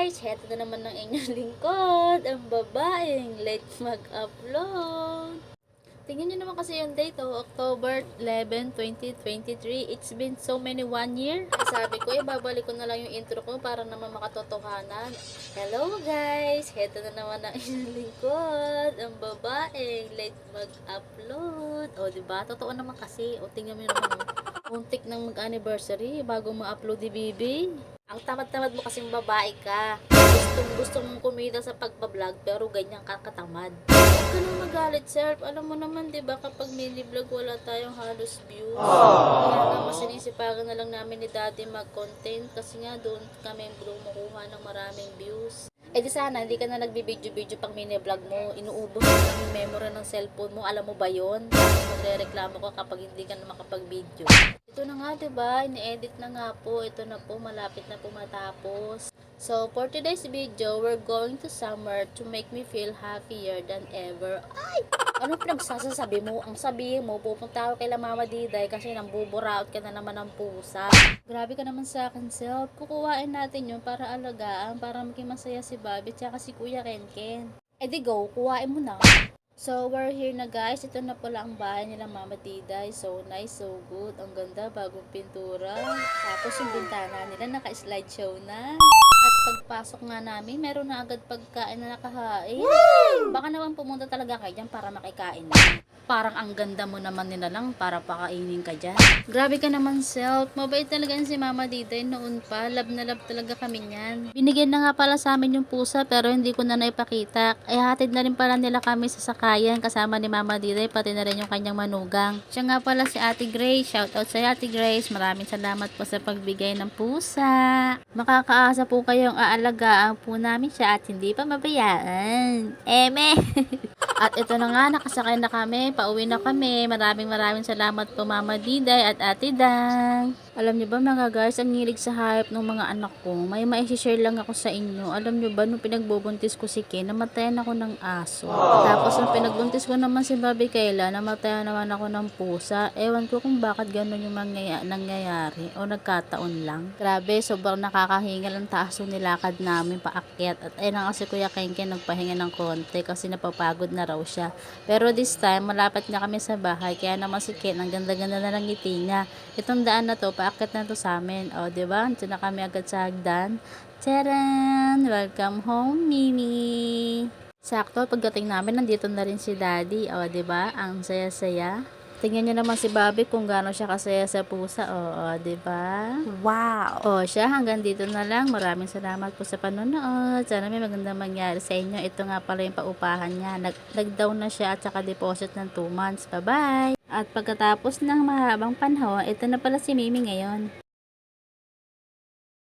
guys! Heto na naman ng inyong lingkod, ang babaeng late mag-upload. Tingnan nyo naman kasi yung date, October 11, 2023. It's been so many 1 year. Sabi ko, babalik ko na lang yung intro ko para naman makatotohanan. Hello guys! Heto na naman ng inyong lingkod, ang babaeng late mag-upload. O, diba? Totoo naman kasi. O, tingnan mo naman. Muntik ng mag-anniversary bago ma-upload ni Bibi. Ang tamad-tamad mo kasing babae ka. Gusto mong kumita sa pagbablog pero ganyan ka katamad. Huwag ka nang magalit, self. Alam mo naman, di ba, kapag mini-vlog wala tayong halos views. Kaya nga, mas sinisipagan na lang namin ni Daddy mag-content kasi nga doon kami kumukuha ng maraming views. Eh di sana, hindi ka na nagbibideo-video pang mini-vlog mo. Inuubos mo lang yung memory ng cellphone mo. Alam mo ba yon? Magre-reklamo ka kapag hindi ka na makapag-video. Ito na nga, diba? Ini-edit na nga po. Ito na po, malapit na po matapos. So, for today's video, we're going to summer to make me feel happier than ever. Ay! Ano pinagsasasabi mo? Ang sabihin mo, pupunta ako kay Mama Diday kasi nang buburaot ka na naman ng pusa. Grabe ka naman sa akin, self. Kukuhain natin yun para alagaan, para maging masaya si Bobby tsaka si Kuya Kenken. Eh di go, kuhain mo na. So, we're here na guys. Ito na pala ang bahay nila Mama Diday. So nice, so good. Ang ganda, bagong pintura. Tapos yung bintana nila, naka-slideshow na. At pagpasok nga namin, meron na agad pagkain na nakahain. Baka naman pumunta talaga kayo dyan para makikain na. Parang ang ganda mo naman nila lang para pakainin ka dyan. Grabe ka naman, self. Mabait talaga si Mama Diday noon pa. Love na love talaga kami niyan. Binigyan na nga pala sa amin yung pusa pero hindi ko na naipakita. Ay hatid na rin pala nila kami sa sakayan kasama ni Mama Diday pati na rin yung kanyang manugang. Siya nga pala si Ate Grace. Shoutout sa Ate Grace. Maraming salamat po sa pagbigay ng pusa. Makakaasa po kayong aalagaan po namin siya at hindi pa mabayaan. Eme! At ito na nga, nakasakay na kami, pauwi na kami. Maraming salamat po Mama Diday at Ate Dang. Alam niyo ba mga guys, ang ngilig sa hype ng mga anak ko. May ma-share lang ako sa inyo. Alam niyo ba, nung pinagbubuntis ko si Ken, namatayan ako ng aso. Tapos nung pinagbuntis ko naman si Bobby Kayla, namatayan naman ako ng pusa. Ewan ko kung bakit gano'n yung nangyayari o nagkataon lang. Grabe, sobrang nakakahingal ang taas yung nilakad namin paakyat. At ayun nga si Kuya Kenken nagpahinga ng konti kasi napapagod na raw siya. Pero this time, malapit na kami sa bahay. Kaya naman si Ken, ang ganda-ganda na ng ngiti niya. Itong daan na to, paakit na to sa amin. O, diba? Diyan na kami agad sa hagdan. Tcharan! Welcome home, Mimi! Sakto, pagdating namin, nandito na rin si Daddy. O, diba? Ang saya-saya. Tingnan niyo naman si Bobby kung gaano siya kasaya sa pusa. O, diba? Wow! O, siya, hanggang dito na lang. Maraming salamat po sa panonood. Sana may magandang mangyari sa inyo. Ito nga pala yung paupahan niya. Nag-down na siya at saka deposit ng 2 months. Bye-bye! At pagkatapos ng mahabang panahon, ito na pala si Mimi ngayon.